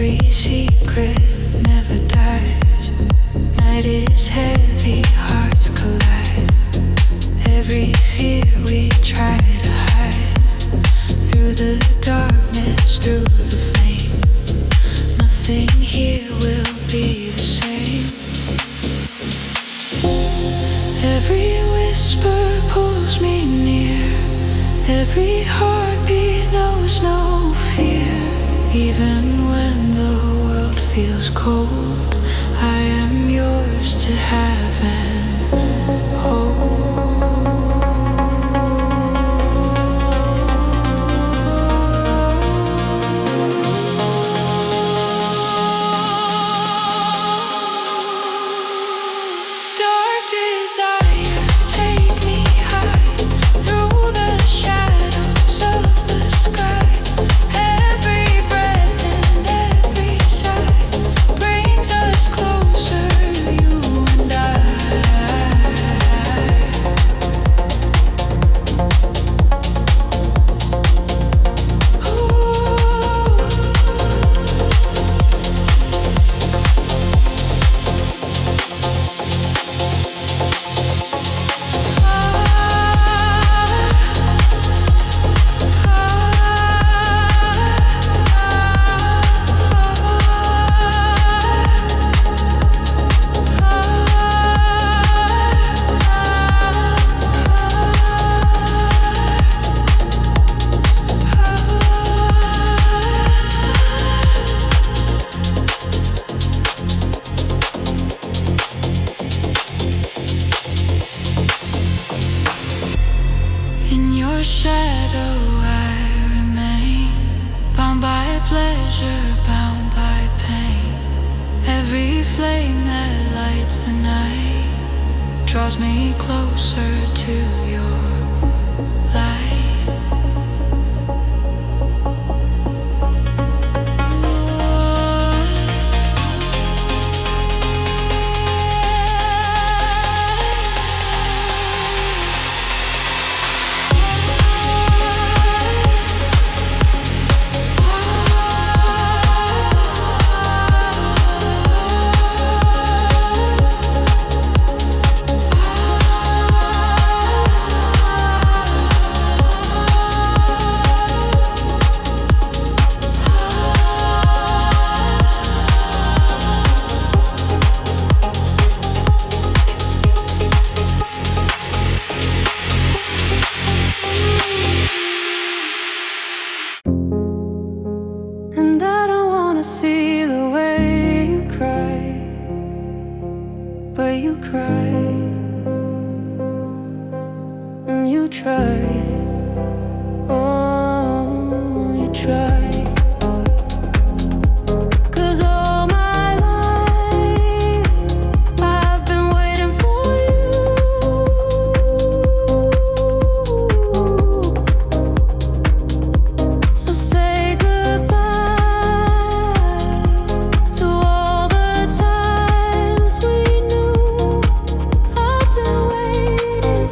Every secret never dies. Night is heavy, hearts collide. Every fear we try to hide. Through the darkness, through the flame. Nothing here will be the same. Every whisper pulls me near. Every heartbeat knows no fear. Even when the world feels cold, I am yours to have and hold. Dark desire, take me high through the shadows of the sky. Every breath and every sigh brings us closer, you and I. In your shadow I remain, bound by pleasure, bound by pain. Every flame that lights the night draws me closer to your light. And I don't wanna see the way you cry, but you cry, and you try, oh, you try. 'Cause all my life I've been waiting for you. So say goodbye to all the times we knew. I've been waiting.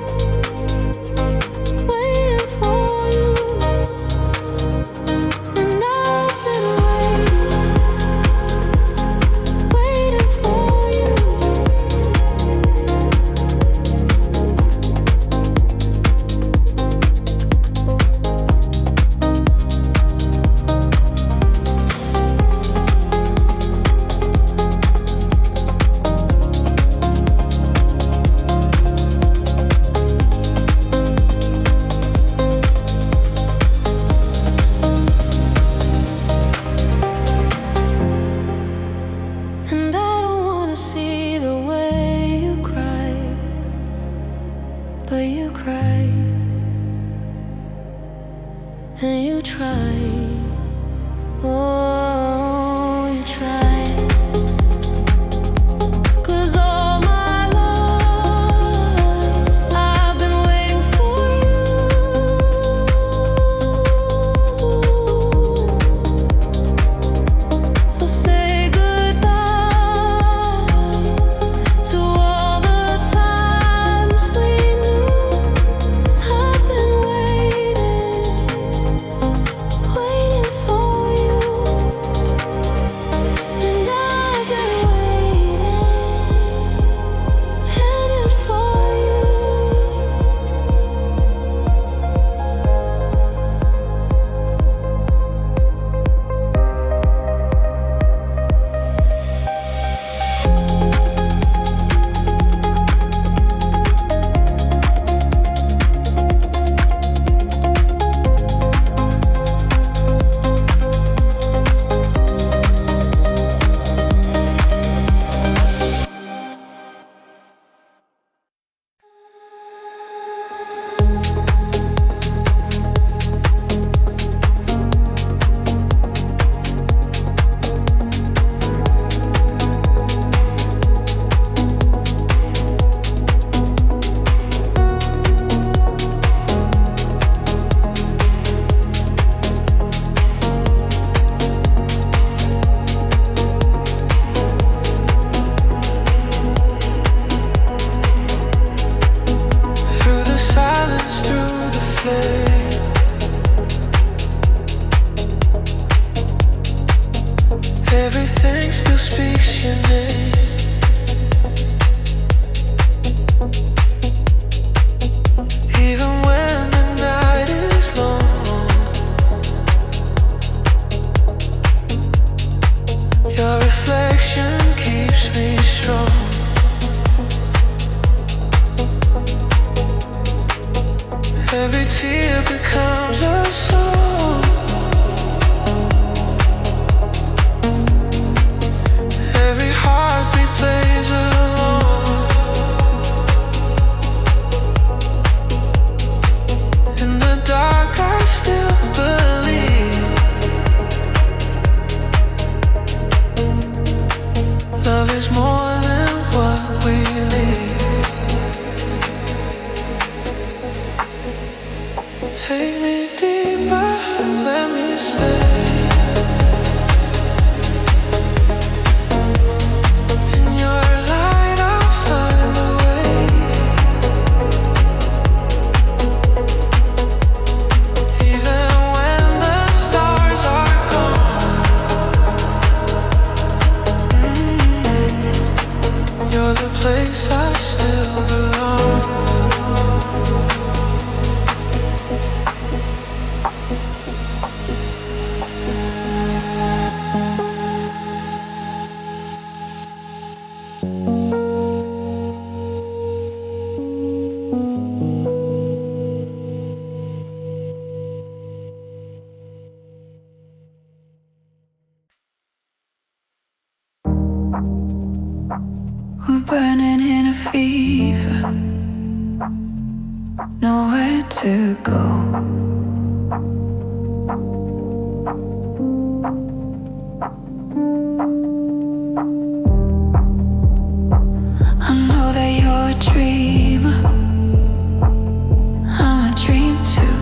Everything still speaks your name. Even when the night is long, your reflection keeps me strong. Every tear becomes a song. Every heartbeat plays along. In the dark I still believe love is more than what we need. Take me deeper, let me stay. In your light I'll find a way. Even when the stars are gone, you're the place I still belong. We're burning in a fever, nowhere to go. I know that you're a dreamer, I'm a dream too.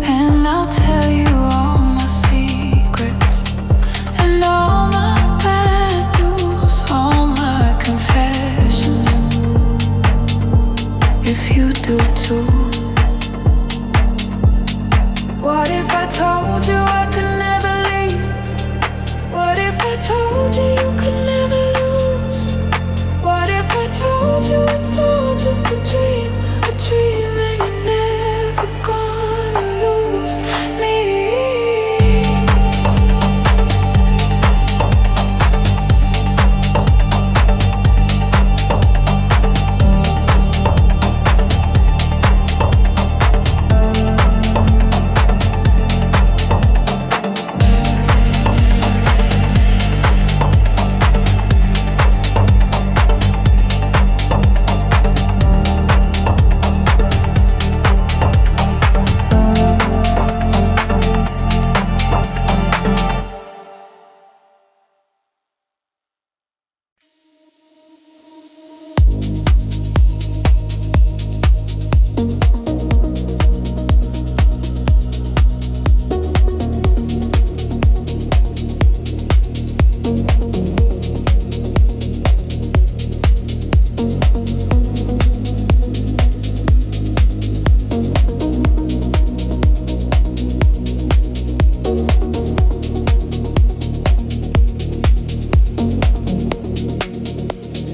And I'll tell you all my secrets and all my bad news, all my confessions, if you do too. What if I told you I could never leave? What if I told you you could never lose? What if I told you it's all just a dream and you're never gonna lose me?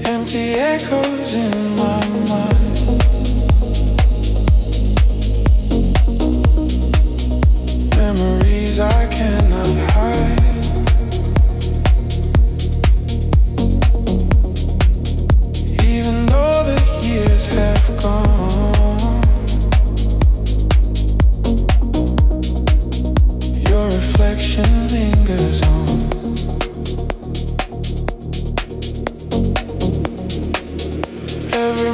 Empty echoes in my mind. Memories I cannot hide. Even though the years have gone, your reflection lingers on. Every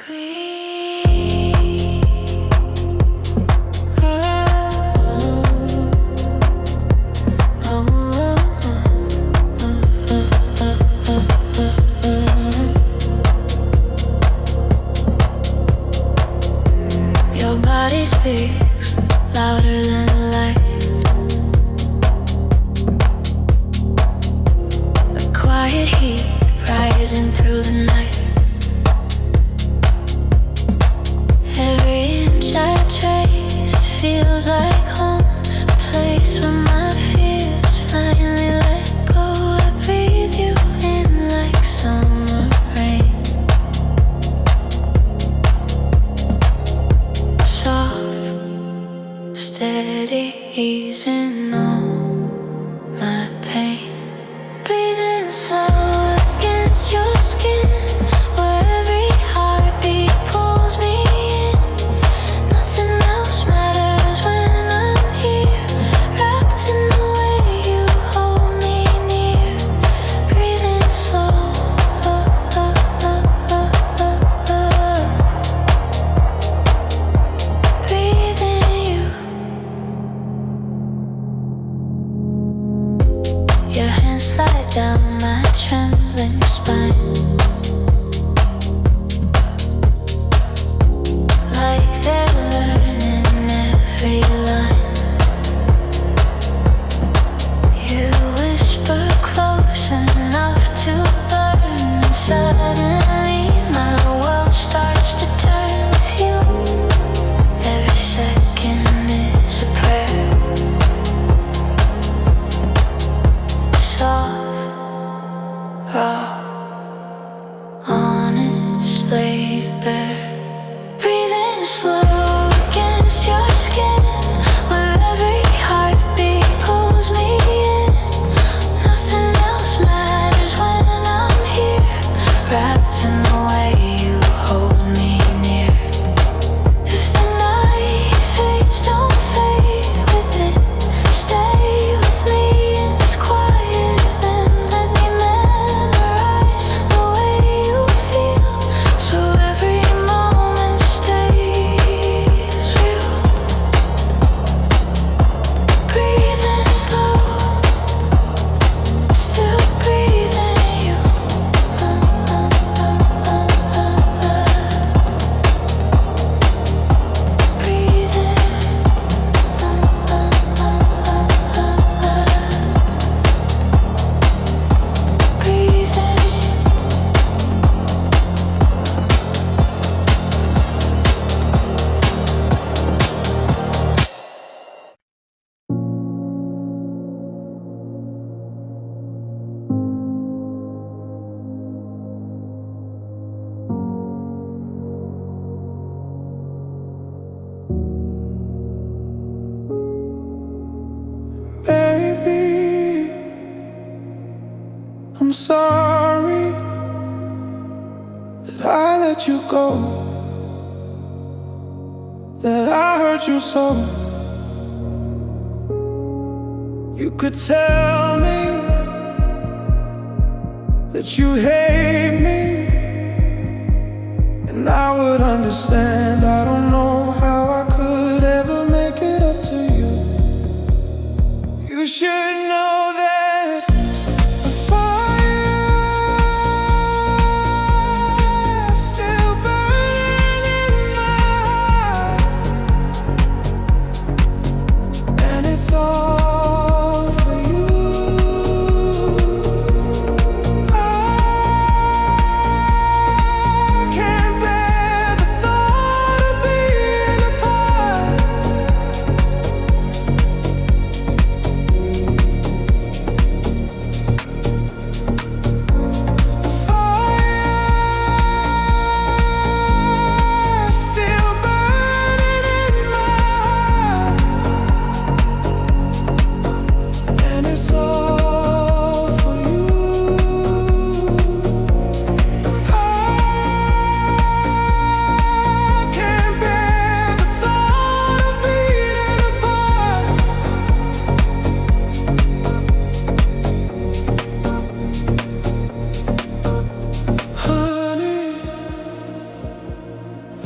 Your body speaks louder than light. A quiet heat rising through the night. Every inch I trace feels like home, a place where my fears finally let go. I breathe you in like summer rain. Soft, steady, easing all my pain. Breathing slow against your skin, where every heartbeat pulls me in. Nothing else matters when I'm here, wrapped in the way you hold me near. Breathing slow, breathing you. Your hands slide down my trembling spine, like they're learning every line. You whisper close enough to burn, and suddenly my world starts to turn with you. Every second is a prayer. Soft, raw, honest labor. Breathing slow against your skin, where every heartbeat pulls me in. Nothing else matters when I'm here, wrapped in the way you hold me near. If the night fades, don't fade with it. Stay with me in this quiet, then let me memorize the way you feel, so every moment stays real. Breathing slow, still breathing you. Baby, I'm sorry that I let you go, that I hurt you so. You could tell me that you hate me, and I would understand. I don't know how I could ever make it up to you. You should know that the fire still burning in my heart, and it's all for you. I can't bear the thought of being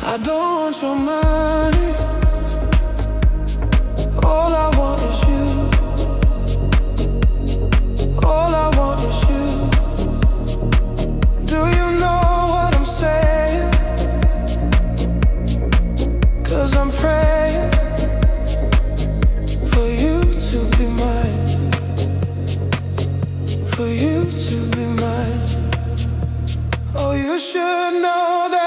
I don't want your money. All I want is you. All I want is you. Do you know what I'm saying? 'Cause I'm praying for you to be mine. For you to be mine. Oh, you should know that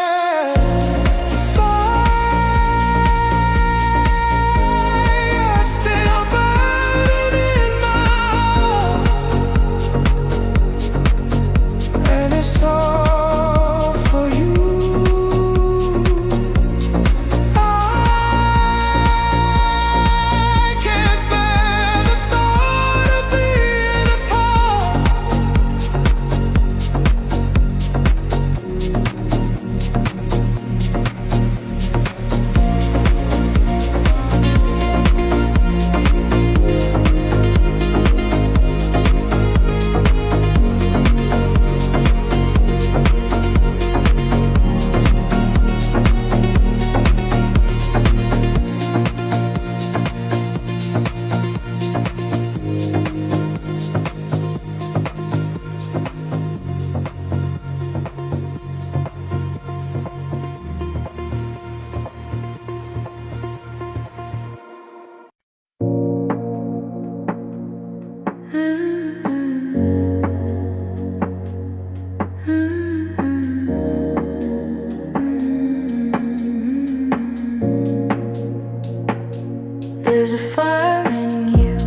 there's a fire in you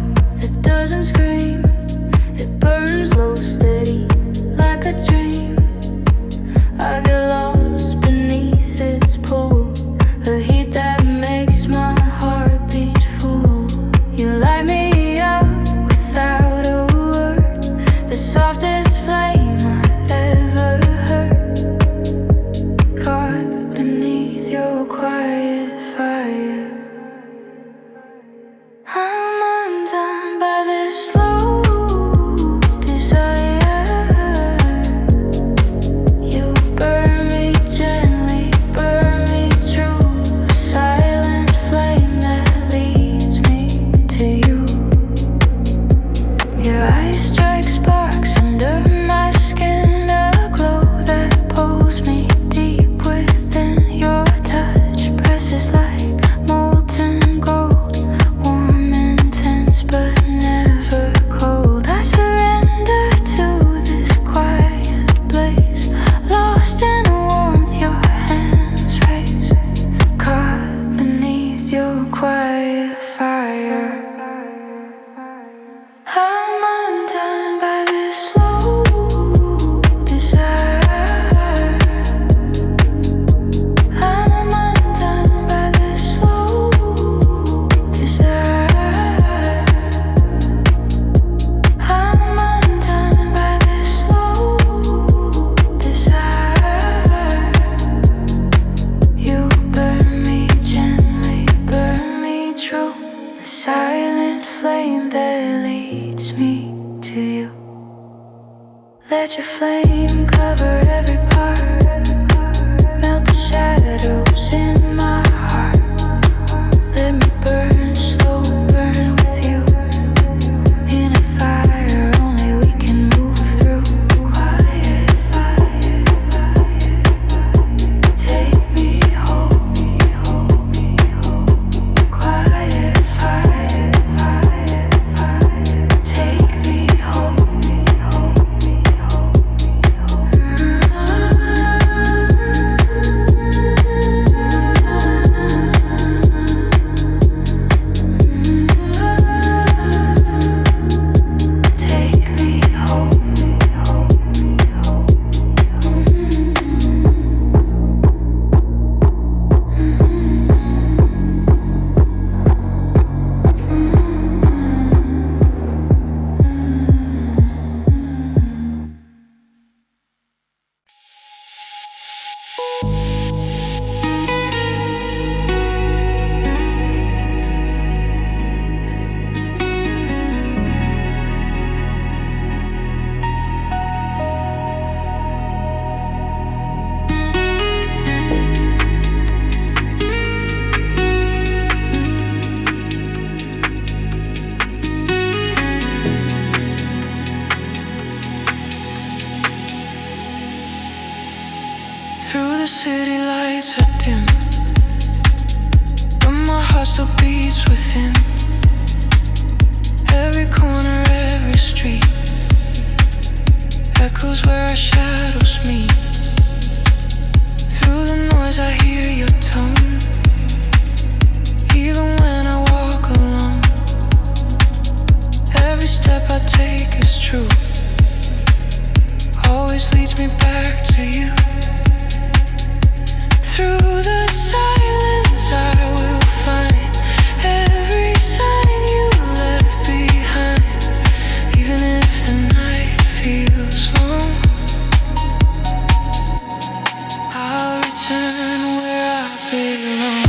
that doesn't scream. It burns low, steady, like a dream. I get lost beneath its pull, a heat that makes my heart beat full. You light me up without a word, the softest flame I've ever heard. Caught beneath your quiet fire, I'm undone by this slow desire. You burn me gently, burn me true, a silent flame that leads me to you. Your eyes strike sparks under my skin, a glow that pulls me deep within. Your touch presses like molten gold, warm, intense, but never cold. I surrender to this quiet blaze, lost in the warmth your hands raise. Caught beneath your quiet fire, I'm undone by this slow desire. I'm undone by this slow desire. I'm undone by this slow desire. You burn me gently, burn me true, a silent flame that leads me to you. Let your flame cover every part, melt the shadows in my heart. Let me burn slow, burn with you, in a fire only we can move through. Quiet fire, take me home. Quiet fire, take me home. lights are dim, but my heart still beats within. Every corner, every street echoes where our shadows meet. Through the noise I hear your tone, even when I walk alone. Every step I take is true, always leads me back to you. Through the silence I will find every sign you left behind. Even if the night feels long, I'll return where I belong.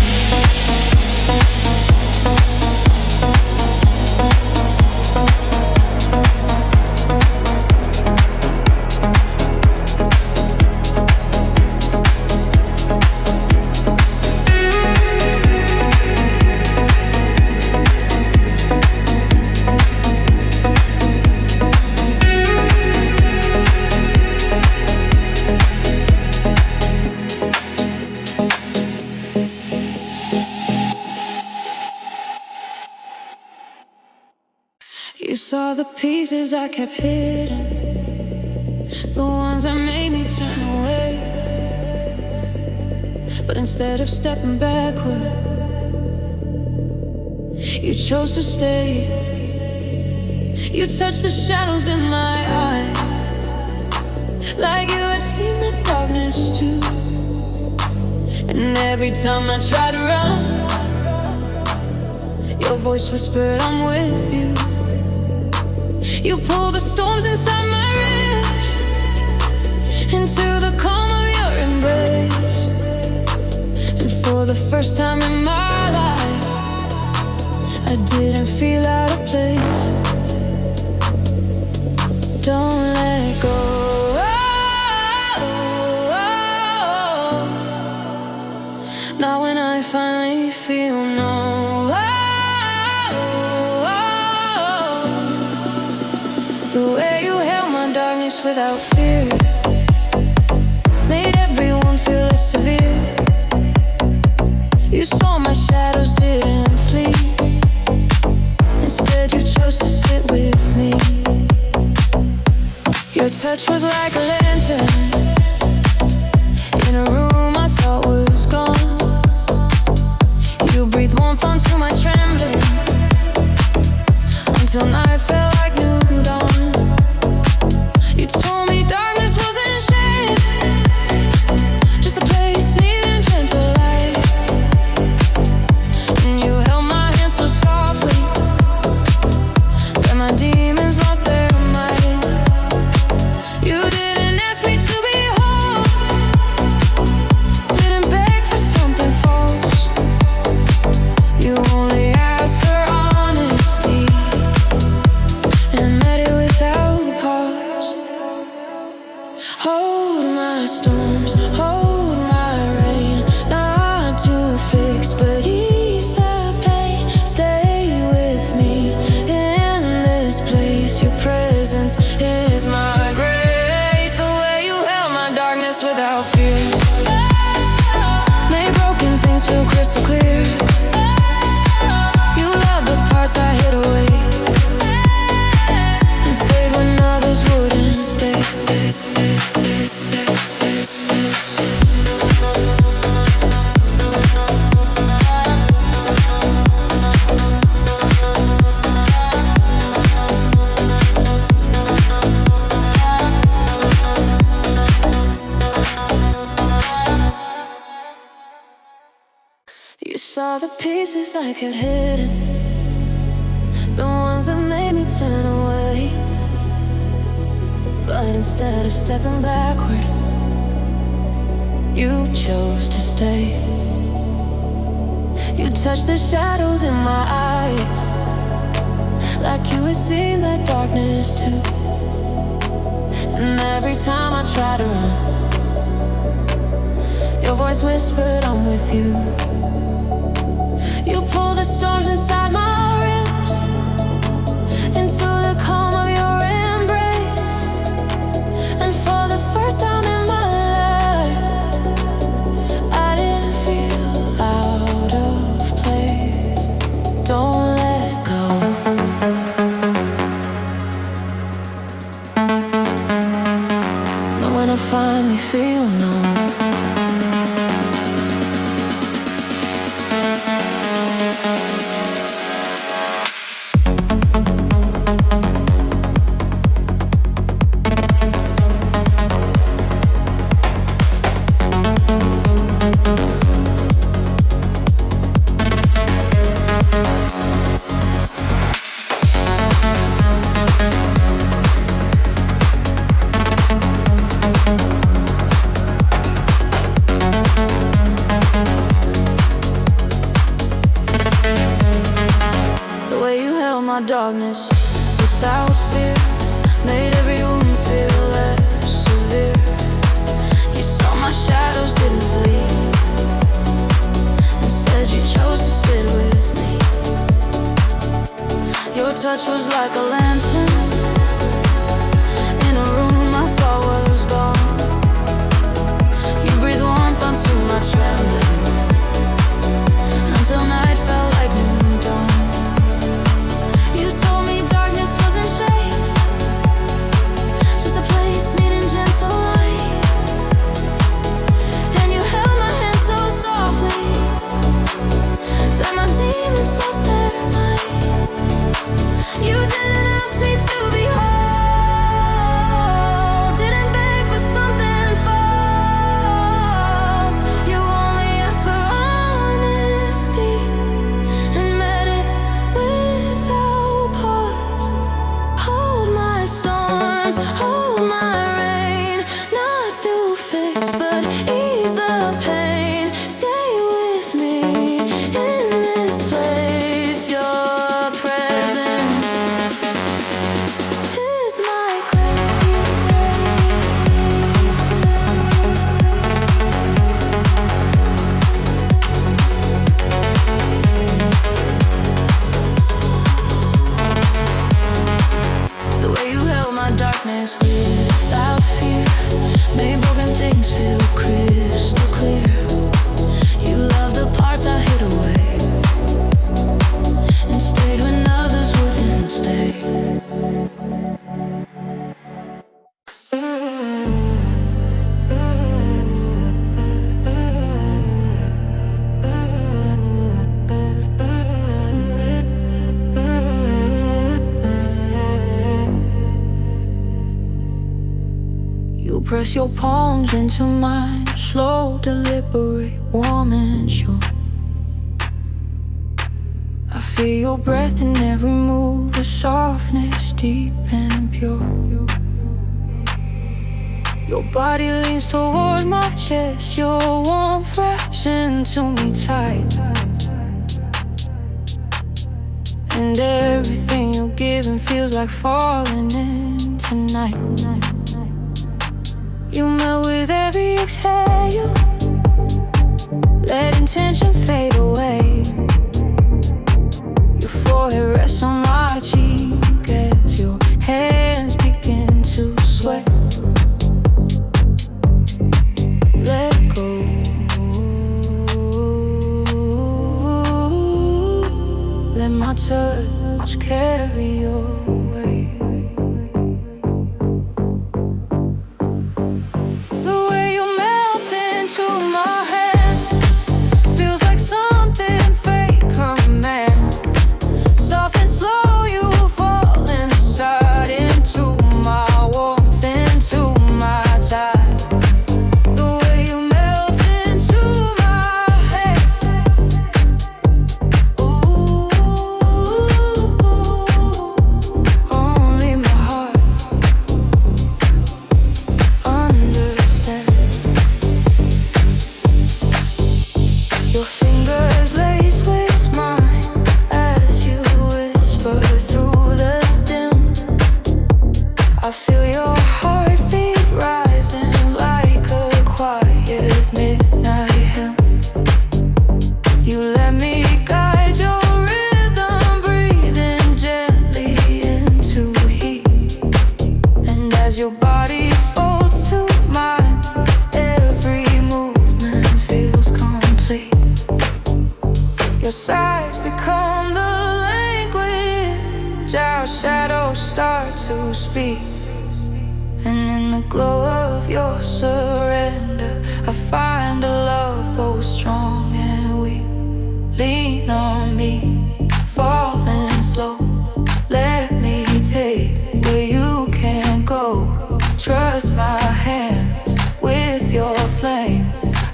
You saw the pieces I kept hidden, the ones that made me turn away. But instead of stepping backward, you chose to stay. You touched the shadows in my eyes, like you had seen the darkness too. And every time I tried to run, your voice whispered, I'm with you. You pull the storms inside my ribs into the calm of your embrace. And for the first time in my life, I didn't feel out of place. Don't let go. Now when I finally feel no. The way you held my darkness without fear made everyone feel less severe. You saw my shadows didn't flee, instead you chose to sit with me. Your touch was like a lantern in a room I thought was gone. You breathed warmth onto my trembling until night felt like new dawn. You told me darkness wasn't shame, just a place needing gentle light. And you held my hand so softly that my demons lost their mind. You didn't ask me to be whole, didn't beg for something false. You only asked for honesty and met it without pause. Hold my storms, hold my rain, not to fix but ease the pain. Stay with me in this place, your presence is my grace. The way you held my darkness without fear made broken things feel crystal clear. You love the parts I hid away and stayed when others wouldn't stay. You saw the pieces I kept hidden, the ones that made me turn away. But instead of stepping backward, you chose to stay. You touched the shadows in my eyes, like you had seen the darkness too. And every time I tried to run, your voice whispered, I'm with you. You pull the storms inside my ribs into the calm of your embrace. And for the first time in my life, I didn't darkness without fear, made every wound feel less severe. You saw my shadows didn't flee, instead you chose to sit with me. Your touch was like a lantern in a room I thought was gone. You breathed warmth onto my trembling, until night felt like new dawn. You told me darkness wasn't shame, just a place needing gentle light. And you held my hand so softly that my demons lost their mind. You didn't ask me to be whole, didn't beg for something false. You only asked for honesty and met it without pause. Hold my storms, hold my rain, not to fix but ease the pain. Stay with me in this place. Your presence is my The way you held my darkness without fear, made broken things feel crystal clear. You loved the parts I hid away, and stayed when others wouldn't stay. You press your palms into mine, slow, deliberate, warm and sure. I feel your breath in every move, a softness deep and pure. Your body leans toward my chest, your warmth wraps into me tight. And everything you're giving feels like falling into night. You melt with every exhale, let intention fade away. Your forehead rests on my cheek as your hands begin to sweat. Let go. Let my touch carry your weight. The way you melt into my hands feels like something fate commands. Soft and slow you fall inside, into my warmth, into my tide. The way you melt into my head, only my heart understands. Your fingers lace with mine as you whisper through the dim. I feel your heartbeat rising like a quiet midnight hymn. You let me guide your rhythm, breathing gently into heat. And as your body folds to mine, every movement feels complete. Your sighs become the language our shadows start to speak. And in the glow of your surrender, I find a love both strong and weak. Lean on me, falling slow. Let me take where you can't go. Trust my hands with your flame.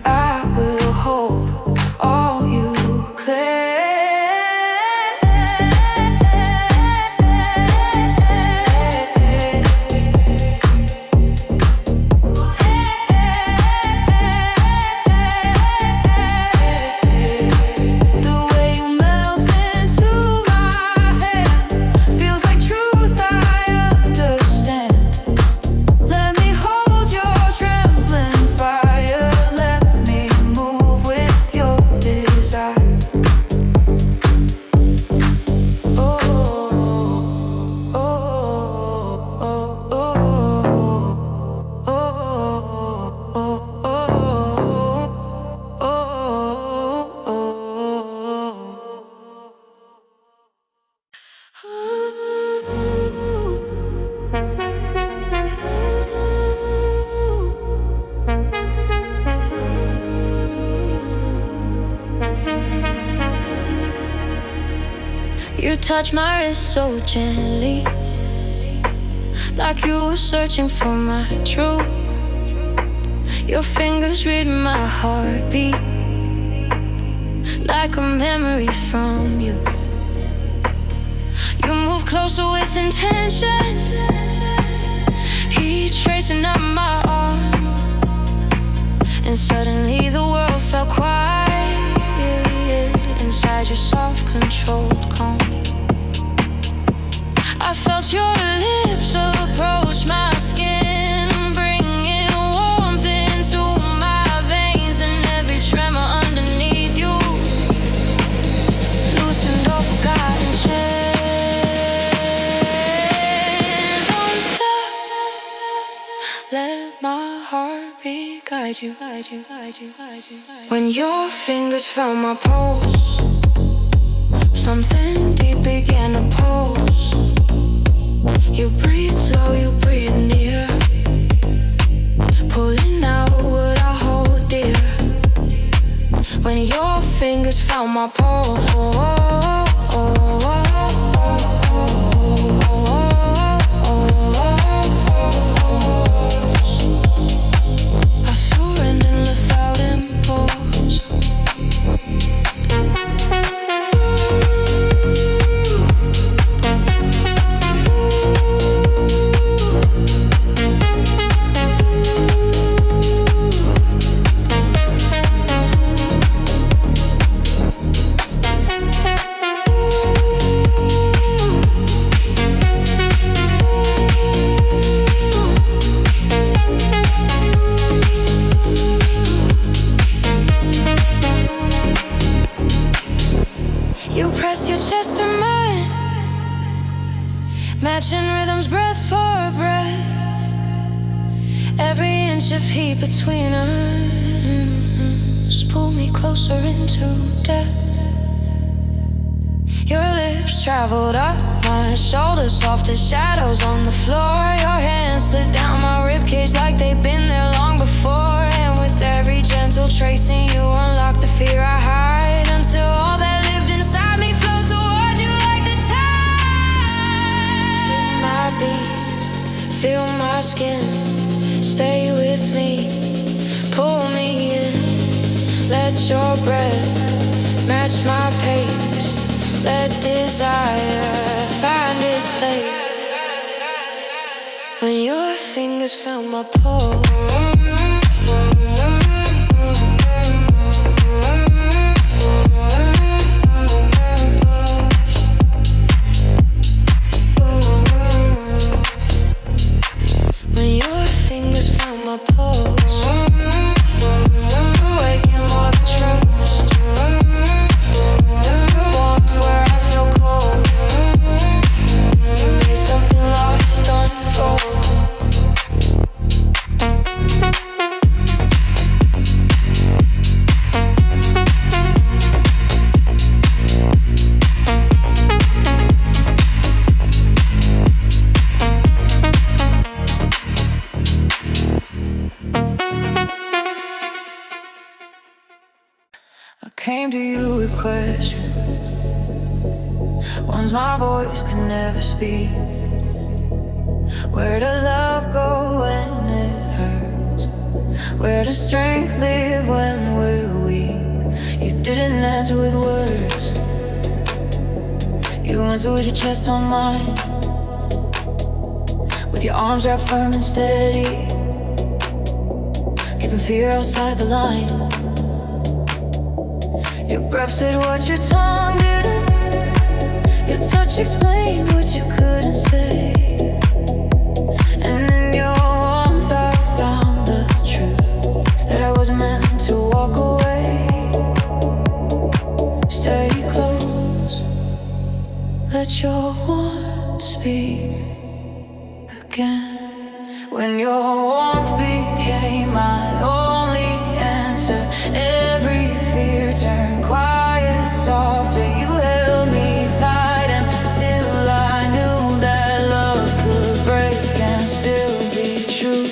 I will hold all you claim. The way you You touch my wrist so gently, like you were searching for my truth. Your fingers read my heartbeat, like a memory from youth. You move closer with intention, heat tracing up my arm, and suddenly the world felt quiet inside your soft-controlled calm. I felt your lips approach my skin, bringing warmth into my veins, and every tremor underneath you loosened all forgotten chains. Don't stop, let my heartbeat guide you, guide you, guide you, guide you, guide you. When your fingers found my pulse, something deep began to pulse. You breathe slow, you breathe near, pulling out what I hold dear. When your fingers found my pulse, I surrendered without impulse. You press your chest to mine, matching rhythms breath for breath. Every inch of heat between us pull me closer into depth. Your lips traveled up my shoulders, soft as shadows on the floor. Your hands slid down my ribcage like they'd been there long before. And with every gentle tracing, you unlocked the fear I hide, until all that lived inside me flowed toward you like the tide. Feel my beat, feel my skin, stay with me, pull me in. Let your breath match my pace, let desire find its place. When your fingers found my pulse, when your fingers found my pulse, awaken more than trust. Warmth where I feel cold. You made something lost unfold. I came to you with questions, ones my voice could never speak. Where does love go when it hurts? Where does strength live when we're weak? You didn't answer with words, you answered with your chest on mine, with your arms wrapped firm and steady, keeping fear outside the line. Your breath said what your tongue didn't, your touch explained what you couldn't say. And in your warmth I found the truth, that I wasn't meant to walk away. Stay close, let your warmth speak again. When your warmth became my only answer, every fear turned quiet, softer. You held me tight until I knew that love could break and still be true.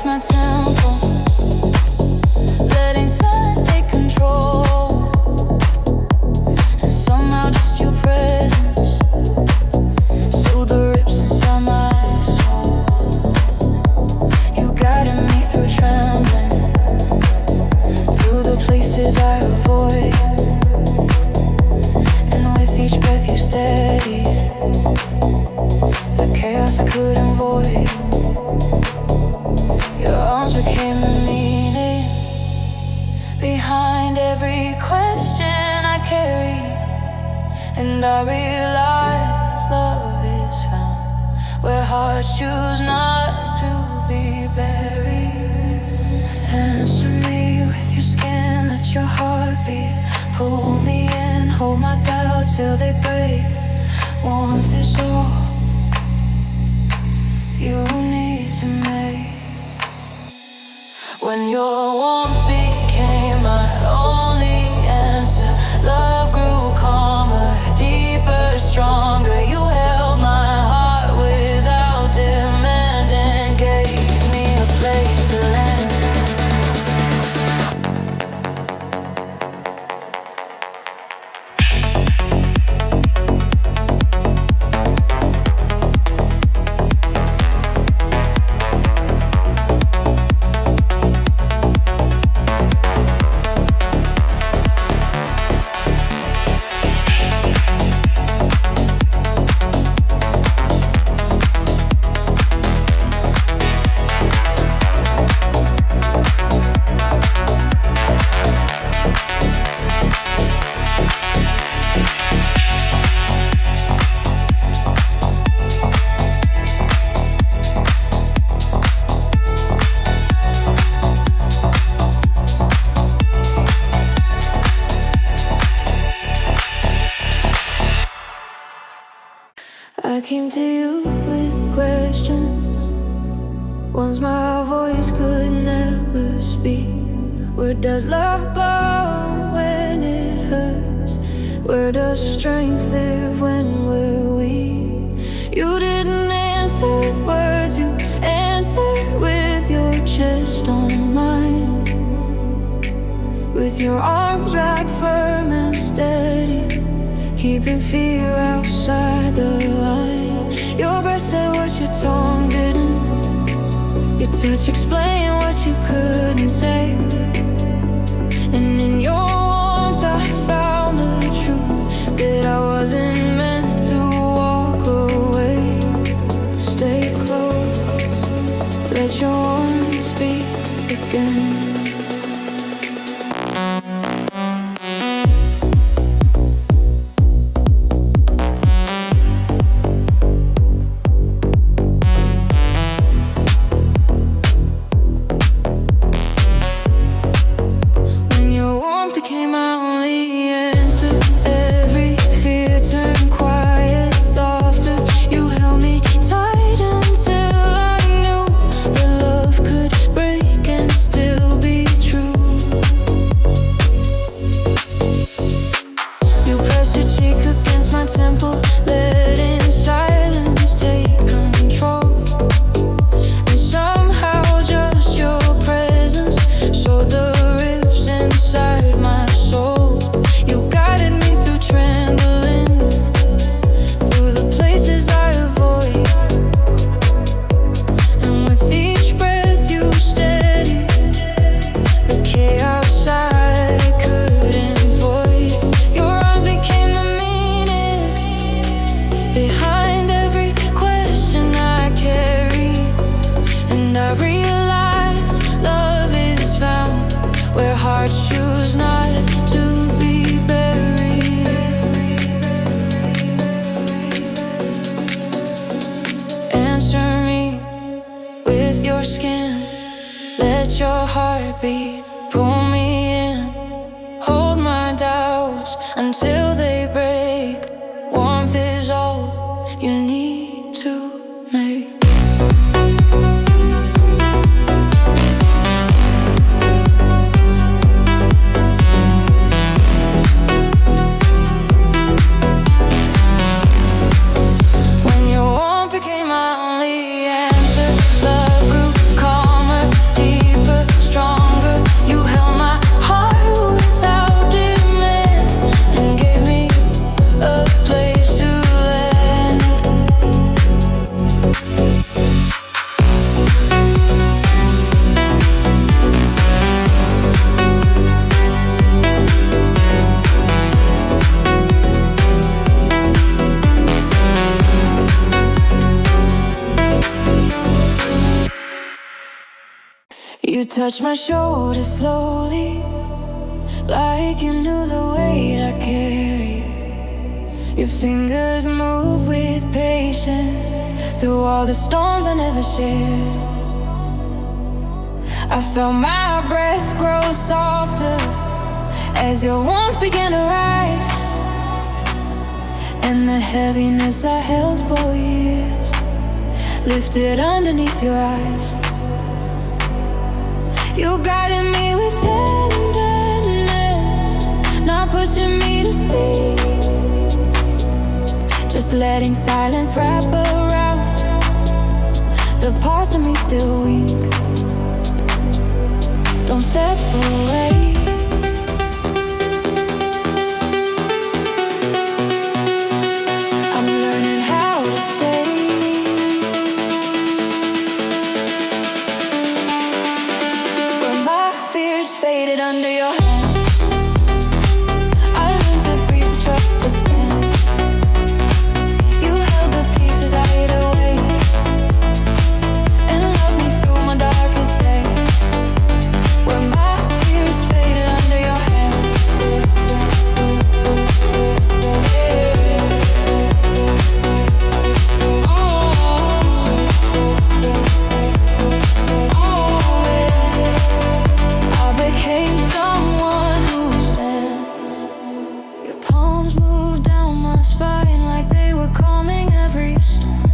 against my tempo, letting silence take control. And somehow just your presence soothed the rips inside my soul. You guided me through trembling, through the places I avoid. And with each breath you steadied the chaos I couldn't void. Your arms became the meaning behind every question I carry. And I realize love is found where hearts choose not to be buried. Answer me with your skin, let your heart beat. Pull me in, hold my doubts till they break. Warmth is all you need to make. When your warmth became my only answer, love grew calmer, deeper, stronger. You held my heart without demand and gave me a place to land. I came to you with questions, ones my voice could never speak. Where does love go when it hurts? Where does strength live when we're weak? You didn't answer with words, you answered with your chest on mine, with your arms wrapped firm and steady, keeping fear outside the line. Your breath said what your tongue didn't. Your touch explained what you couldn't say. And in your warmth I found the truth, that I wasn't meant to walk away. Stay close, let your warmth speak again. Until they break, warmth is all you need to make. When your warmth became my only answer, love grew calmer, You touch my shoulder slowly, like you knew the weight I carry. Your fingers move with patience through all the storms I never shared. I felt my breath grow softer as your warmth began to rise, and the heaviness I held for years lifted underneath your eyes. You guided me with tenderness, not pushing me to speak, just letting silence wrap around the parts of me still weak. Don't step away. I'm learning how to stay. When my fears faded under your hand, I learned to breathe, to trust, to stand. You held the pieces I hid away and loved me through my darkest day. When my fears faded under your hands, yeah. Oh, yeah. I became someone who stands. Your palms moved down my spine like they were calming every storm.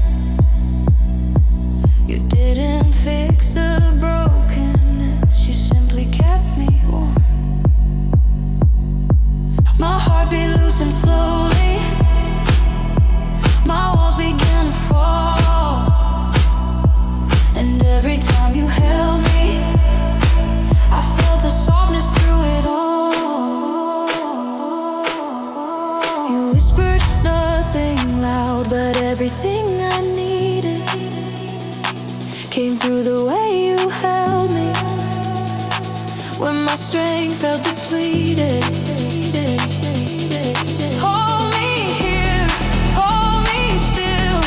You didn't fix the brokenness, you simply kept me warm. My heart beat loose and slowly my walls began to fall, and every time you held me, I felt a softness through it all. You whispered nothing loud, but everything I needed came through the way you held me when my strength felt depleted. Hold me here, hold me still.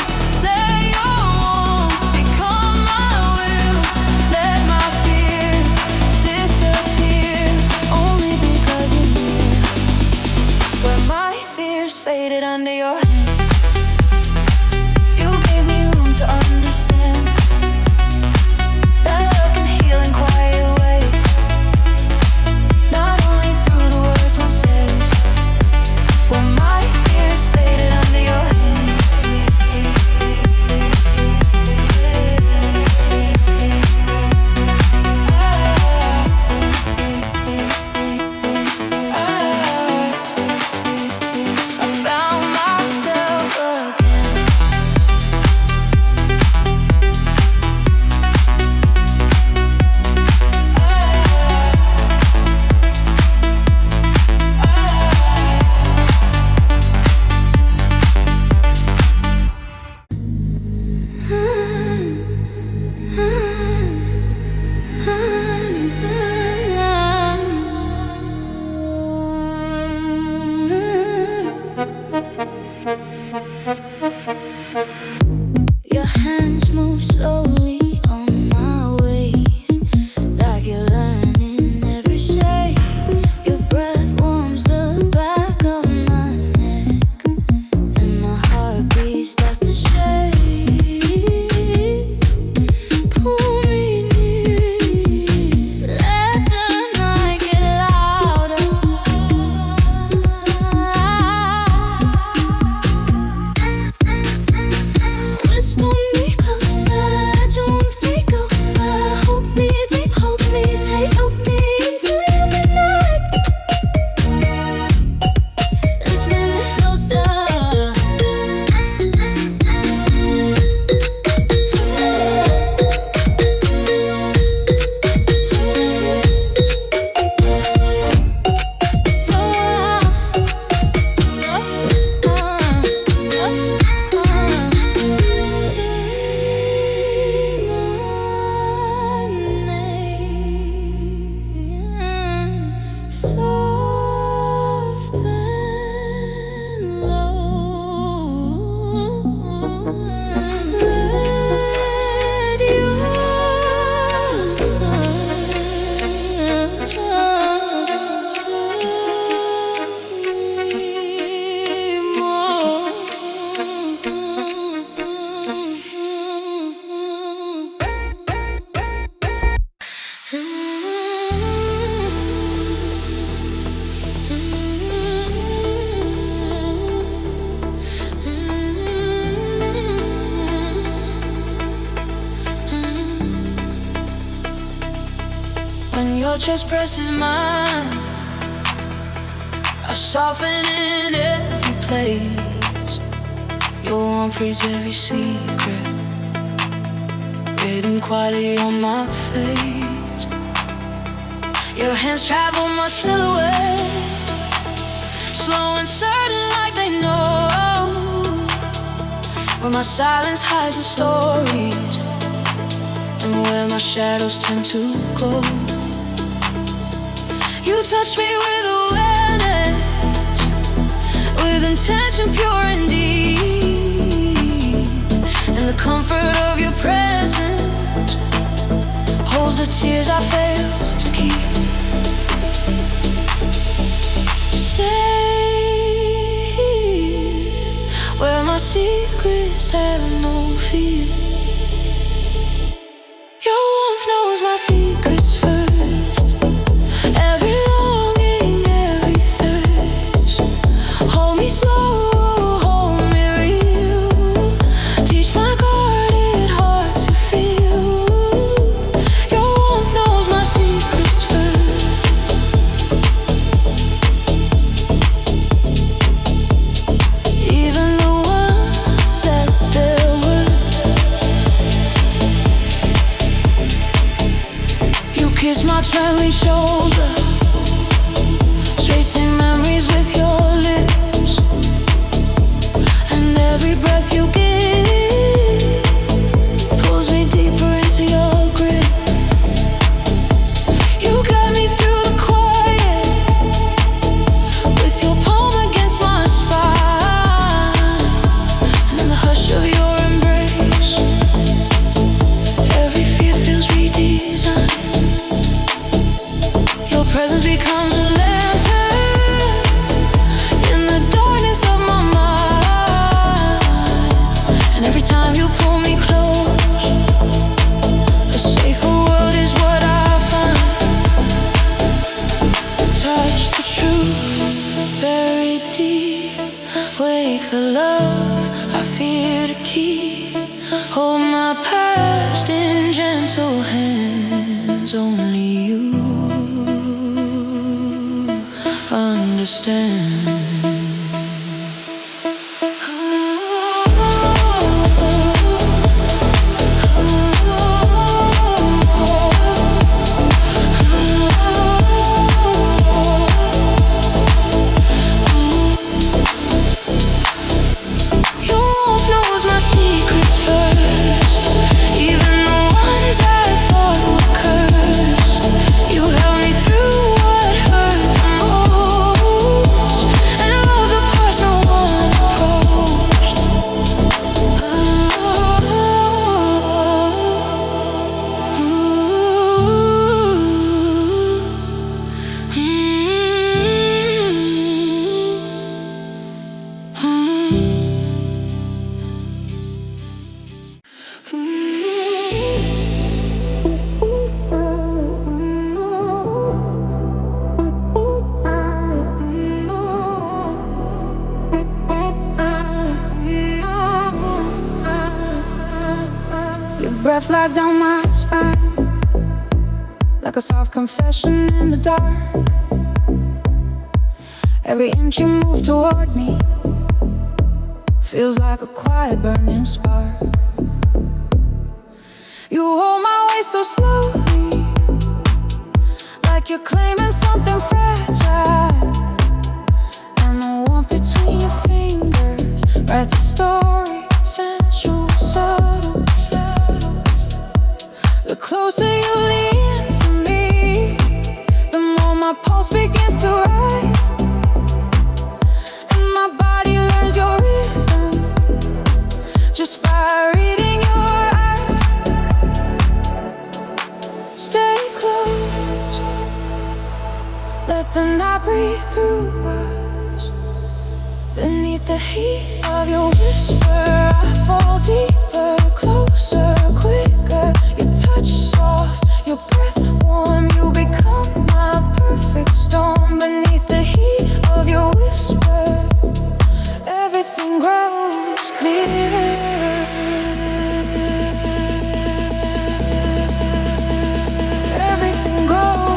Let your warmth become my will. Let my fears disappear only because you're near. When my fears faded under your hand, you gave me room to understand that love can heal in quiet ways, not only through the words one says. When my fears faded under your hand, I found myself When your chest presses mine, I soften in every place. Your warmth reads every secret, written quietly on my face. Your hands travel my silhouette, slow and certain like they know where my silence hides the stories, and where my shadows tend to go. You touch me with awareness, with intention pure and deep, and the comfort of your presence holds the tears I fail to keep. Stay where my secrets have no fear. Your warmth knows my secrets first, every longing, every thirst. Hold me slow, hold me real, teach my guarded heart to feel. Your warmth knows my secrets first. Even the ones at their worst. You kiss my trembling shoulder, tracing memories with your lips, and every breath you give pulls me deeper into your grip. You guide me through the quiet, with your palm against my spine, and in the hush of your embrace, every fear feels redesigned. Your presence becomes a lantern in the darkness of my mind, and every time you pull me close, a safer world is what I find. Touch the truth buried deep, wake the love I fear to keep. Hold my past in gentle hands, only you understand. Your warmth knows my secrets first, even the ones I thought were cursed. You held me through what hurt the most, and loved the parts no one approached. Your breath slides down my spine, like a soft confession in the dark. Every inch you move toward me feels like a quiet burning spark. You hold my waist so slowly, like you're claiming something fragile, and the warmth between your fingers writes a story, sensual, subtle. The closer you lean to me, the more my pulse begins to rise, and my body learns your rhythm just by reading your eyes. Stay close, let the night breathe through us. Beneath the heat of your whisper, I fall deeper, closer, quicker. Your touch soft, your breath warm. You become my perfect storm. Beneath the heat of your whisper, everything grows clearer. Everything grows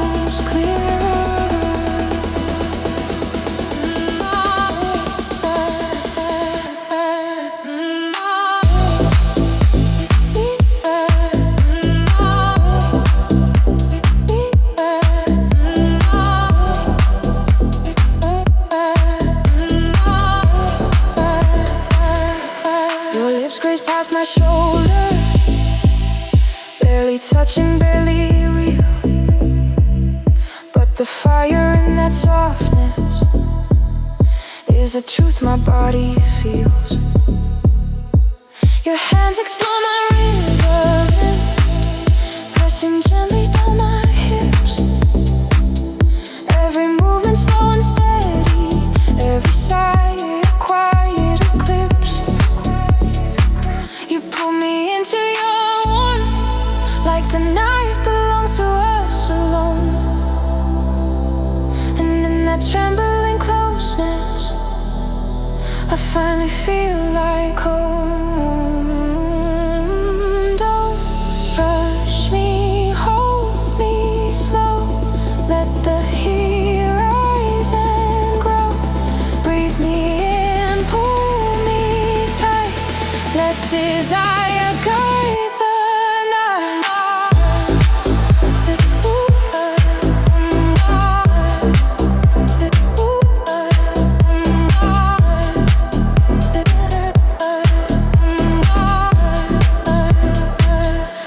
fire and that softness is a truth my body feels. Your hands explore my rhythm, pressing gently down my hips. Every movement slow and steady, every sigh a quiet eclipse. You pull me into your warmth, like the night belongs to us alone. And in that trembling closeness, I finally feel like home. Don't rush me, hold me slow. Let the heat rise and grow. Breathe me in, pull me tight. Let desire guide the night.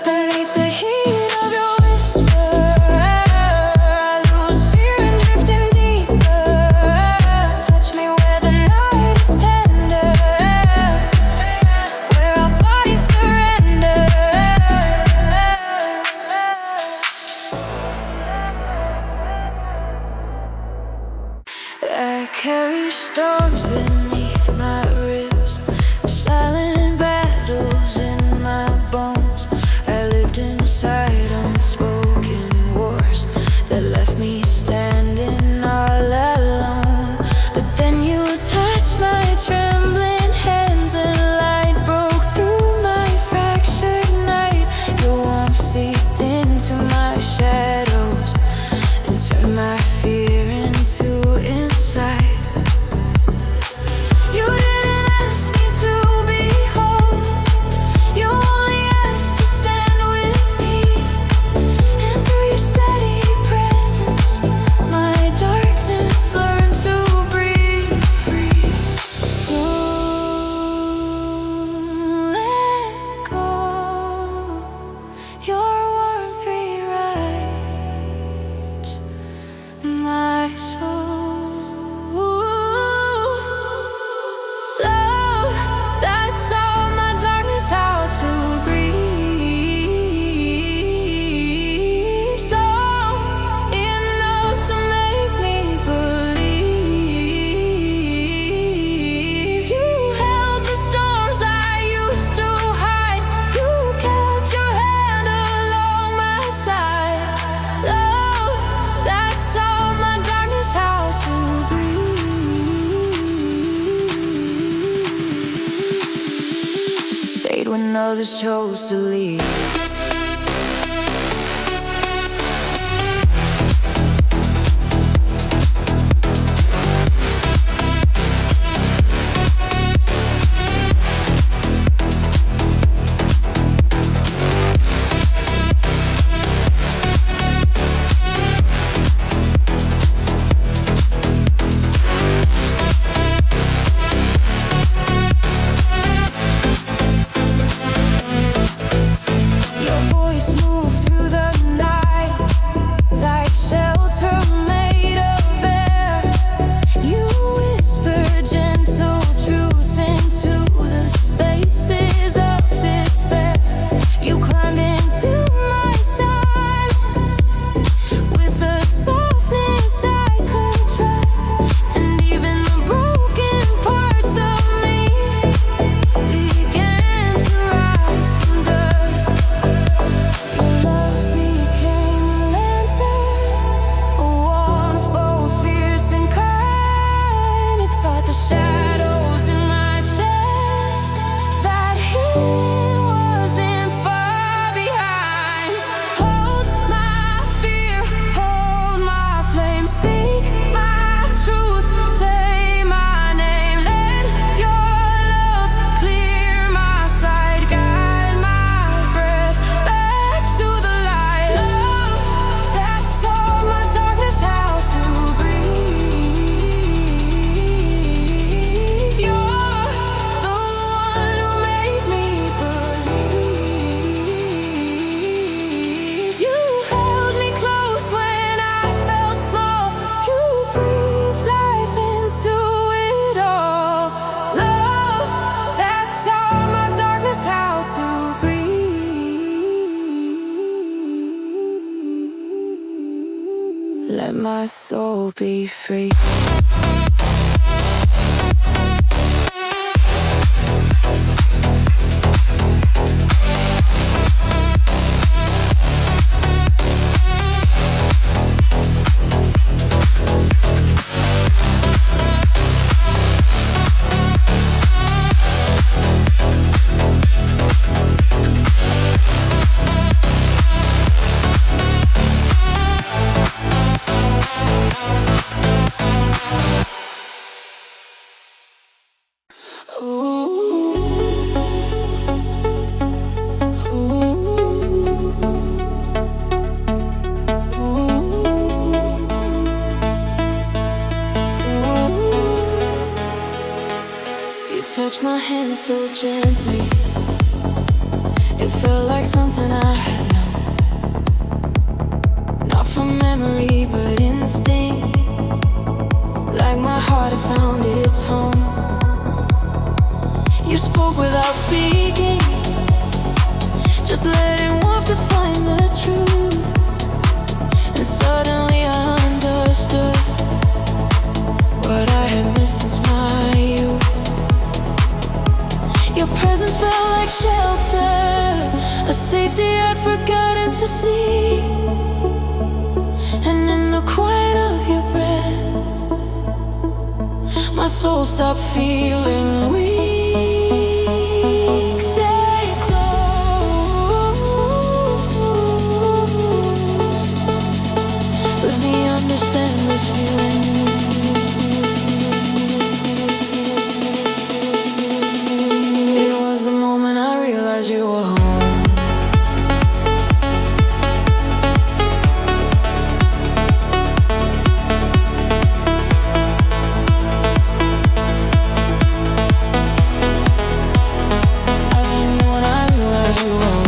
Beneath the heat of your whisper, I lose fear and drifting deeper. Touch me where the night is tender, where our bodies surrender. I carry storms beneath my ribs, silent battles in my bones. I lived inside unspoken wars that left me standing all alone. But then you touched my trembling hands and light broke through my fractured night. Your warmth seeped into my shadows and turned my fear into insight. You didn't ask me to be whole, you only asked to stand with me. And through your steady presence, my darkness learned to breathe free. Don't let go, your warmth rewrites my soul. Love that taught my darkness how to breathe. Soft enough to make me believe. You held the storms I used to hide. You kept your hand along my side. Love that taught my darkness how to breathe. Stayed when others chose to leave. Let my soul be free. Touch my hand so gently. It felt like something I had known, not from memory but instinct. Like my heart had found its home. You spoke without speaking, just letting warmth to find the truth. And suddenly I understood what I had missed since my youth. Your presence felt like shelter, a safety I'd forgotten to see. And in the quiet of your breath, my soul stopped feeling weak. Stay close, let me understand this feeling. You were home. I knew when I realized you were home.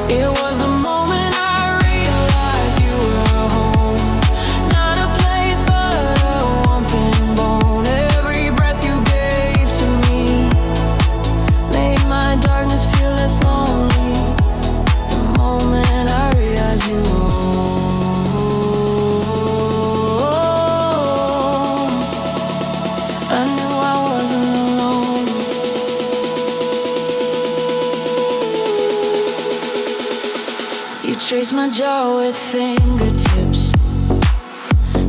It was the moment I realized you were home. Not a place but a warmth in bone. Every breath you gave to me made my darkness feel less lonely. The moment I realized you were home, I knew I wasn't alone. You trace my jaw with fingertips,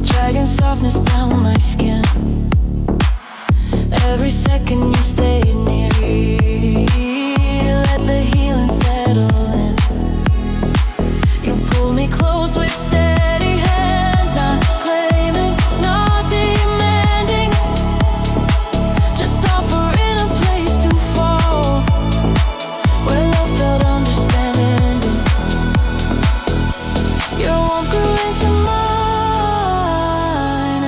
dragging softness down my skin. Every second you stayed near, let the healing settle in. You pulled me close with steady hands, not claiming, not demanding, just offering a place to fall where love felt understanding. Your warmth grew into mine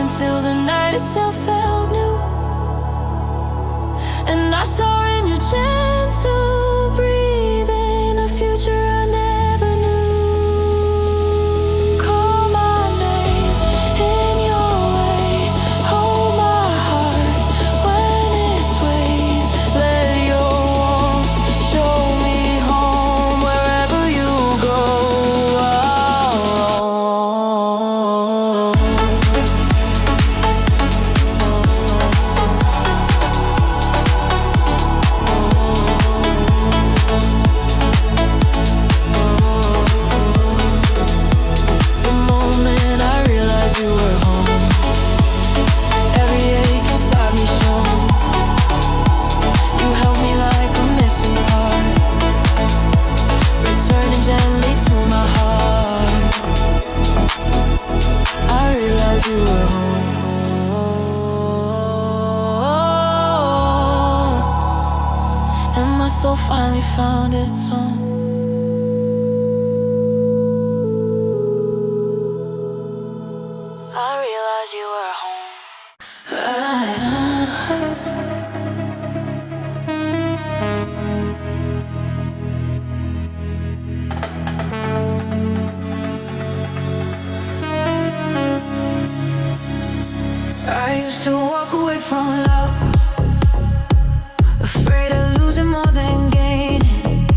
until the night itself felt new. And I saw in your gentle breathing a future I never knew. Call my name in your way, hold my heart when it sways. Let your warmth show me home wherever you go. The moment I realized you were home, every ache inside me shone. You held me like a missing part, returning gently to my heart. I realized you were home, and my soul finally found its home. I realized you were home. courage to walk away from love, afraid of losing more than gaining.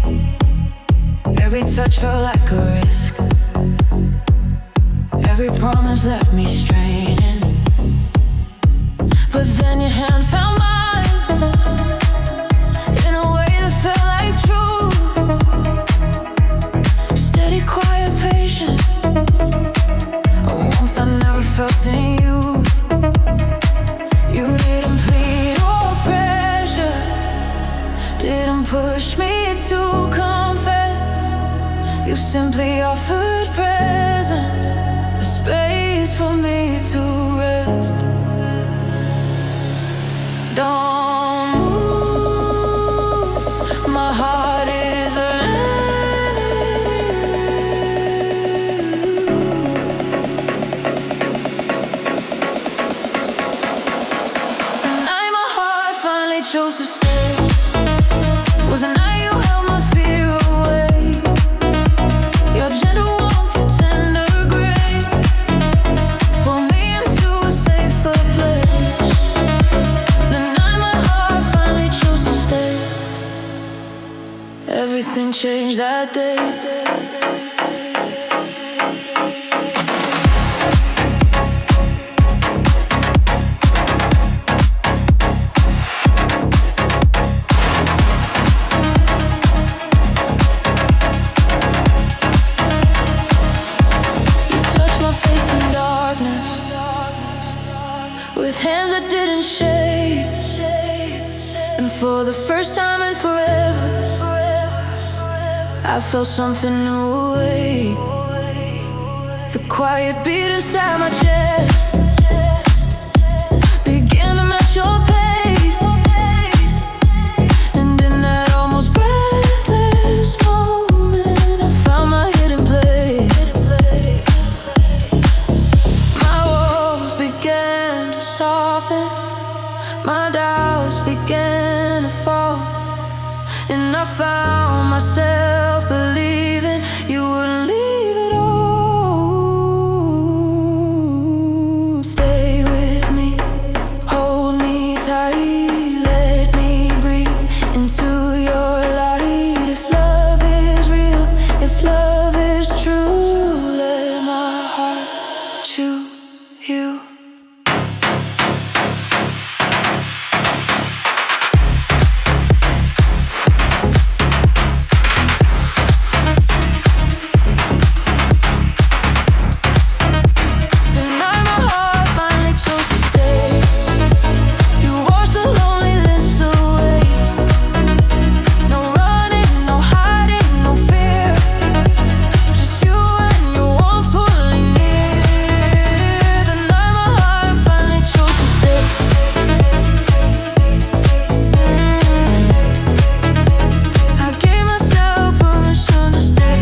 Every touch felt like a risk, every promise left me straining. But then your hand found mine in a way that felt like truth. Steady, quiet, patient, a warmth I never felt in youth. You didn't plead or pressure, didn't push me to confess. You simply offered presence, a space for me to rest. Don't move, my heart is learning. The night my heart finally chose to stay was the night you held my fear away. Your gentle warmth, your tender grace pulled me into a safer place. The night my heart finally chose to stay, everything changed that day. With hands that didn't shake, and for the first time in forever, I felt something new awake. The quiet beat inside my chest began to match your pace, and in that almost breathless moment, I found my hidden place. My walls began to soften, my doubts began to fall, and I found myself believing you wouldn't leave at all. Stay with me, hold me tight, let me breathe into your light. If love is real, if love is true, let my heart choose you. The night my heart finally chose to stay, you washed the loneliness away. No running, no hiding, no fear, just you and your warmth pulling near. The night my heart finally chose to stay. I gave myself permission to stay.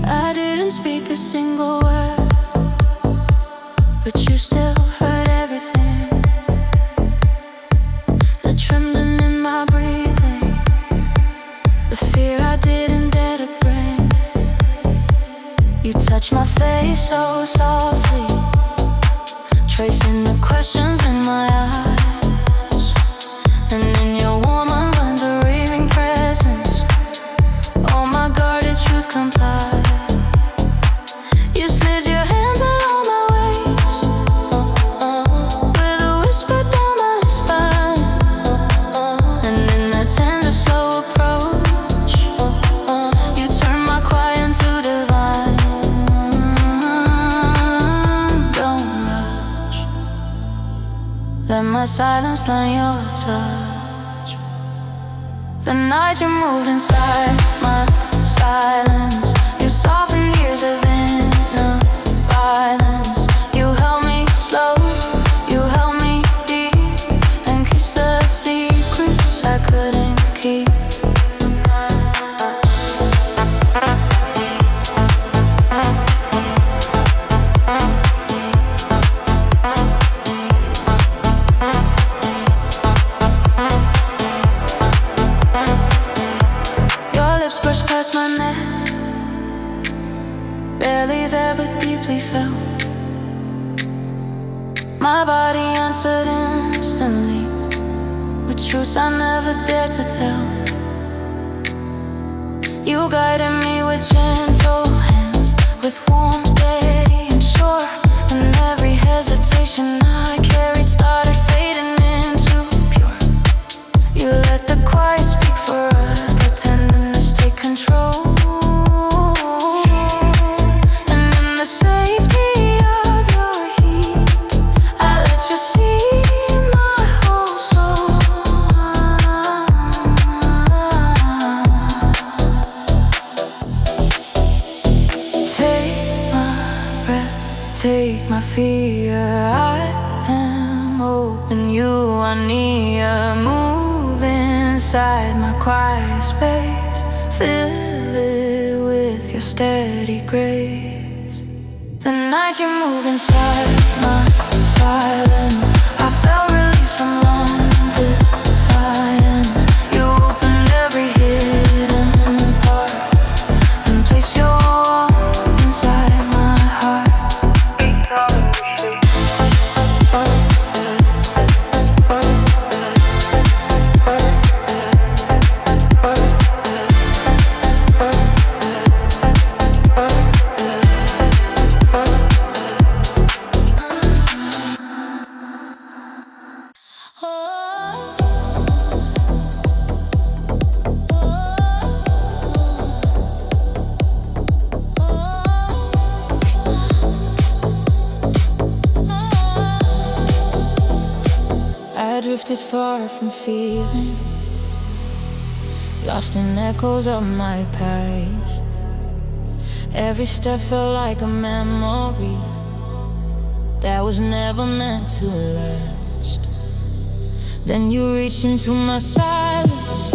I didn't speak a single word, but you still heard everything. The trembling in my breathing, the fear I didn't dare to bring. You touched my face so softly, tracing the questions in my eyes, and in your warm, unwavering presence, all my guarded truth complied. You slid your hands along my waist, with a whisper down my spine, and in that tender, slow approach, you turned my quiet into divine. Don't rush, let my silence learn your touch. The night you moved inside my silence, you softened years of inner violence. You held me slow, you held me deep, and kissed the secrets I couldn't keep. my neck, barely there but deeply felt. My body answered instantly with truths I never dared to tell. You guided me with gentle hands, with warm, steady and sure. And every hesitation I carried started fading into pure. You let the quiet speak for us, let tenderness take control. And in the safety of your heat, I let you see my whole soul. Take my breath, take my fear. I am open, you are near. Move inside my quiet space, fill it with your steady grace. The night you move inside my silence, I felt release from long defiance. You opened every hidden part and placed your warmth inside my heart. I drifted far from feeling, lost in echoes of my past. Every step felt like a memory that was never meant to last. Then you reached into my silence,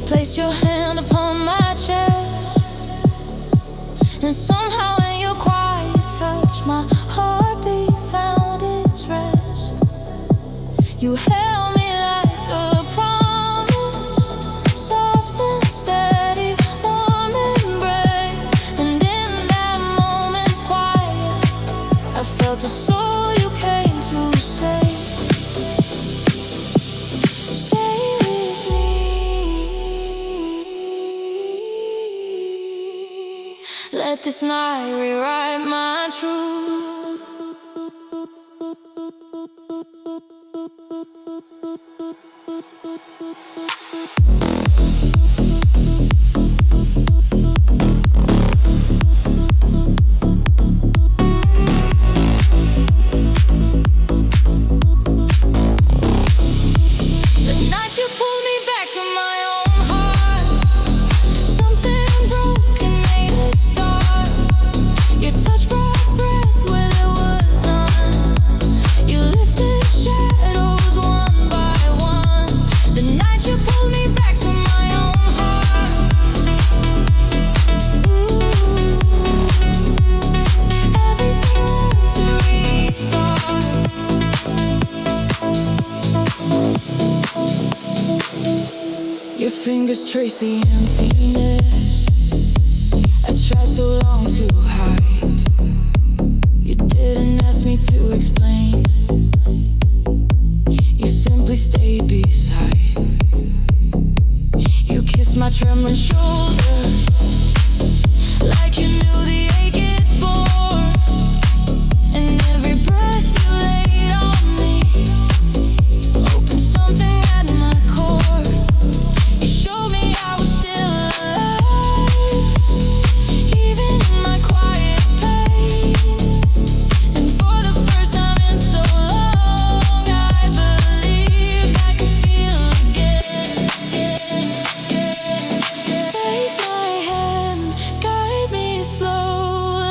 placed your hand upon my chest, and somehow in your quiet touch my heartbeat found its rest. You held me like a promise, soft and steady, warm and brave. And in that moment's quiet, I felt the soul you came to save. Stay with me, let this night rewrite my truth. Your fingers trace the emptiness I tried so long to hide. You didn't ask me to explain, you simply stayed beside. You kissed my trembling shoulder like you knew the ache it bore. And every breath you laid on me opened something at my core. You showed me I was still alive, even in my quiet pain. And for the first time in so long, I believed I could feel again. Take my hand, guide me slowly.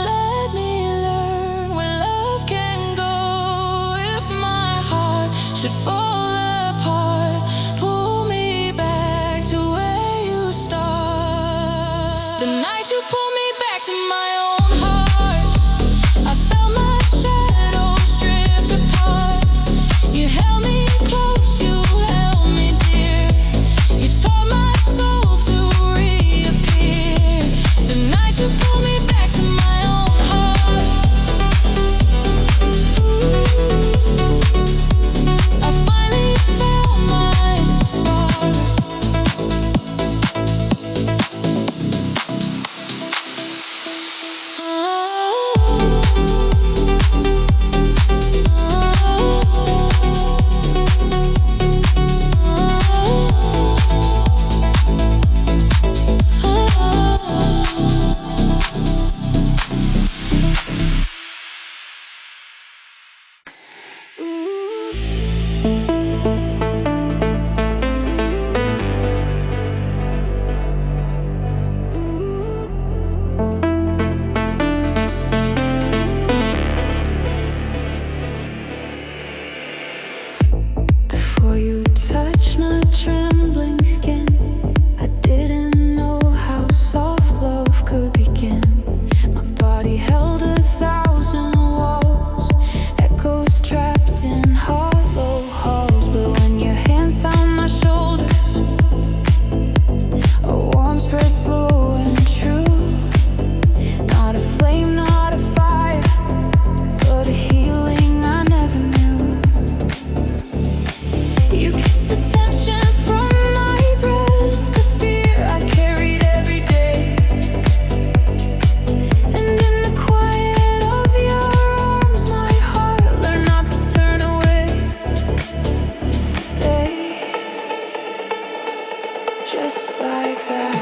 just like that.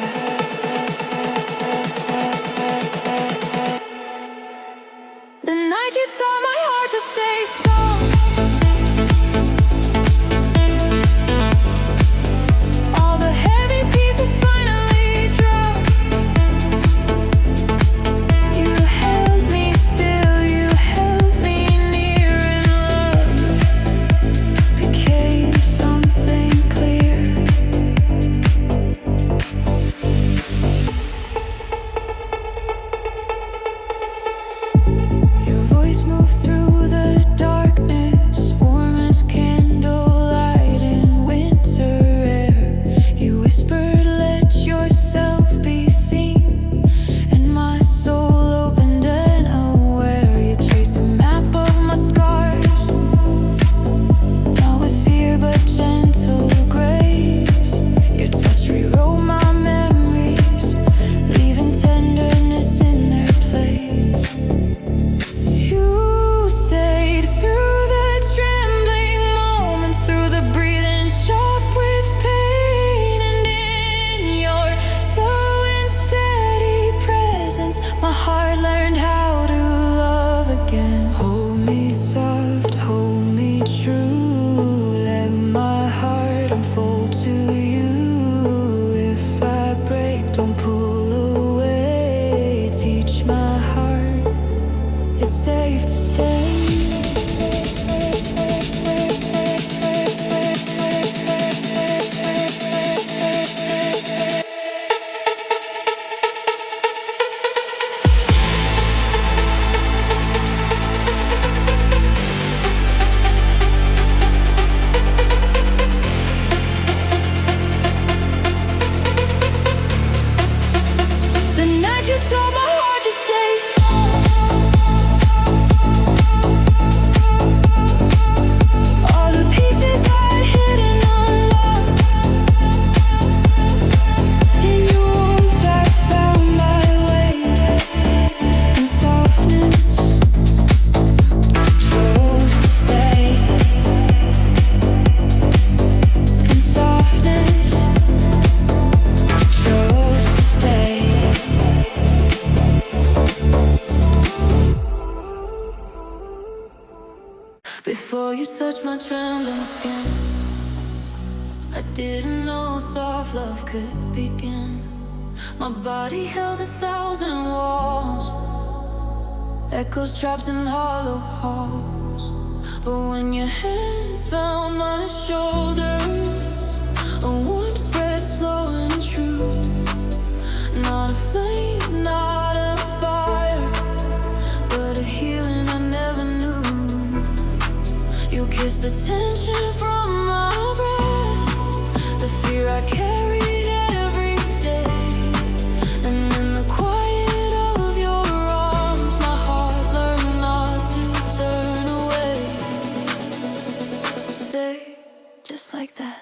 The night you taught my heart to stay soft. All the heavy pieces finally dropped. You held me still, you held me near, and love became something clear. Your voice moved through the darkness, warm as candlelight in winter air. You whispered, let yourself be seen, and my soul opened unaware. You traced the map of my scars, not with fear but gentle grace. Your touch rewrote my memories, leaving tenderness in their place. You stayed through the trembling moments, through the breathing sharp with pain, and in your slow and steady presence, my heart learned how to love again. Hold me soft, hold me true, let my heart unfold to you. If I break, don't pull away, teach my heart it's safe to stay. The night you told my heart to stay soft. All the pieces I'd hidden unlocked. In your warmth I found my way, and softness chose to stay. And softness chose to stay. Before you touched my trembling skin, I didn't know soft love could begin. My body held 1,000 walls, echoes trapped in hollow halls. But when your hands found my shoulders, a warmth spread slow and true. Not a flame, not a fire, but a healing I never knew. You kissed the tension from my breath, the fear I carried every day. And in the quiet of your arms, my heart learned not to turn away. Stay just like that.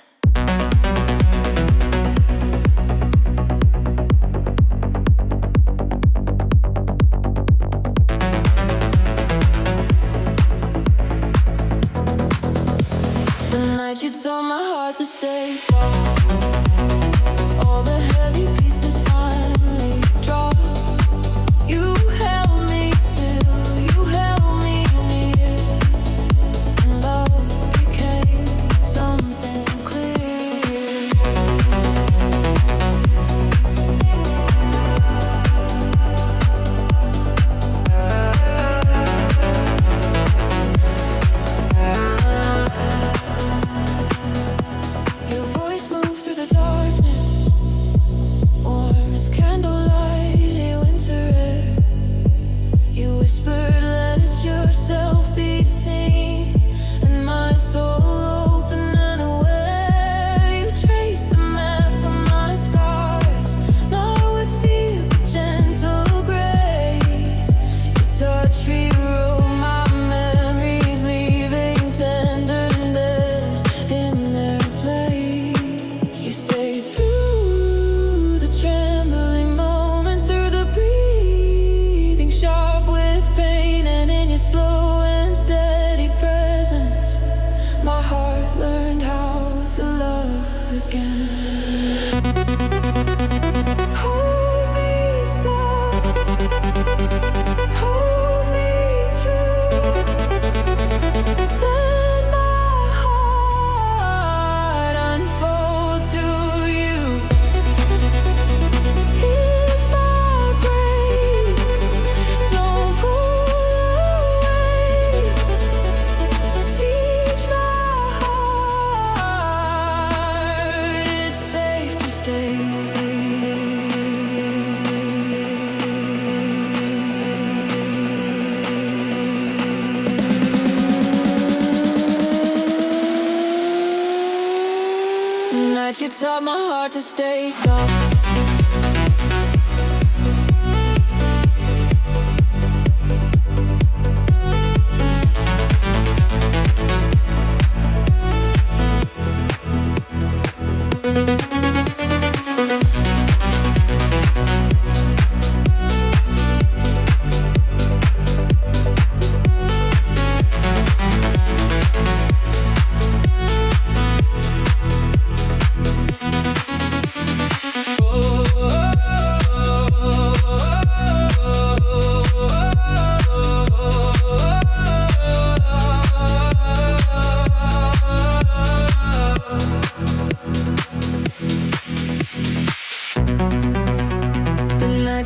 Night you taught my heart to stay soft.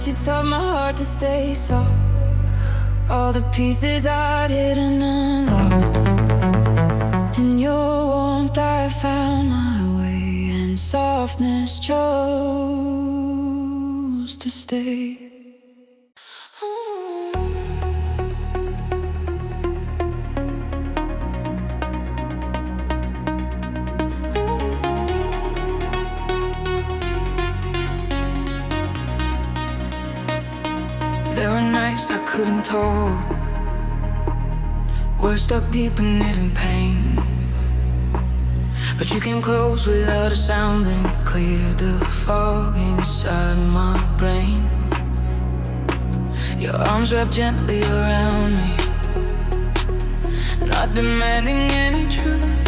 You taught my heart to stay soft. All the pieces I didn't unlock. In your warmth I found my way, and softness chose to stay. There were nights I couldn't talk, words stuck deep in hidden pain. But you came close without a sound and cleared the fog inside my brain. Your arms wrapped gently around me, not demanding any truth.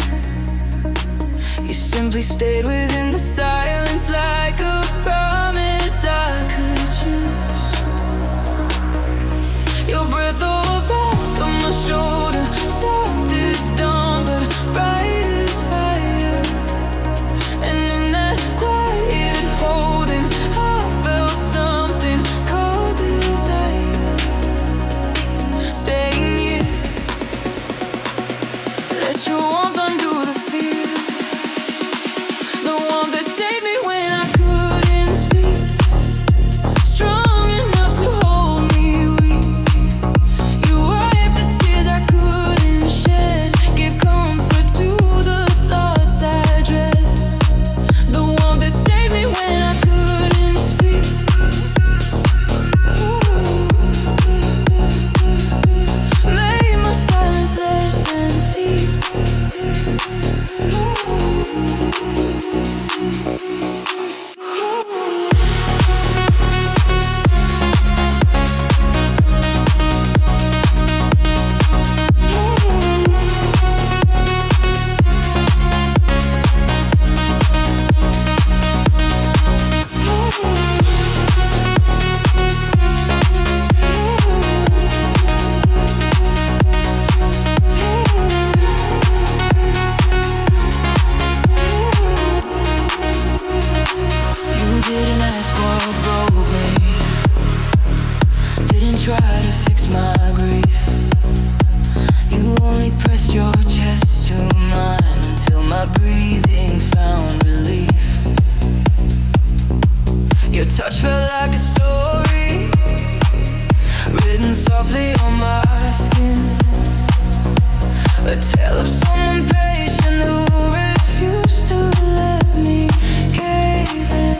You simply stayed within the silence like a promise I could choose. Your breath all back on my shoulder, soft as dawn but bright as fire. And in that quiet holding, I felt something called desire. Staying near, let your warmth undo the fear. The warmth that saved me when I couldn't speak, strong enough to hold me weak. Try to fix my grief. You only pressed your chest to mine until my breathing found relief. Your touch felt like a story written softly on my skin, a tale of someone patient who refused to let me cave in.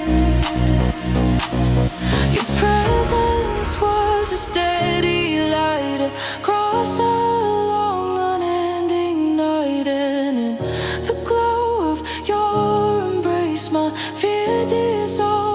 Your presence was a steady light across a long unending night, and in the glow of your embrace my fear dissolved.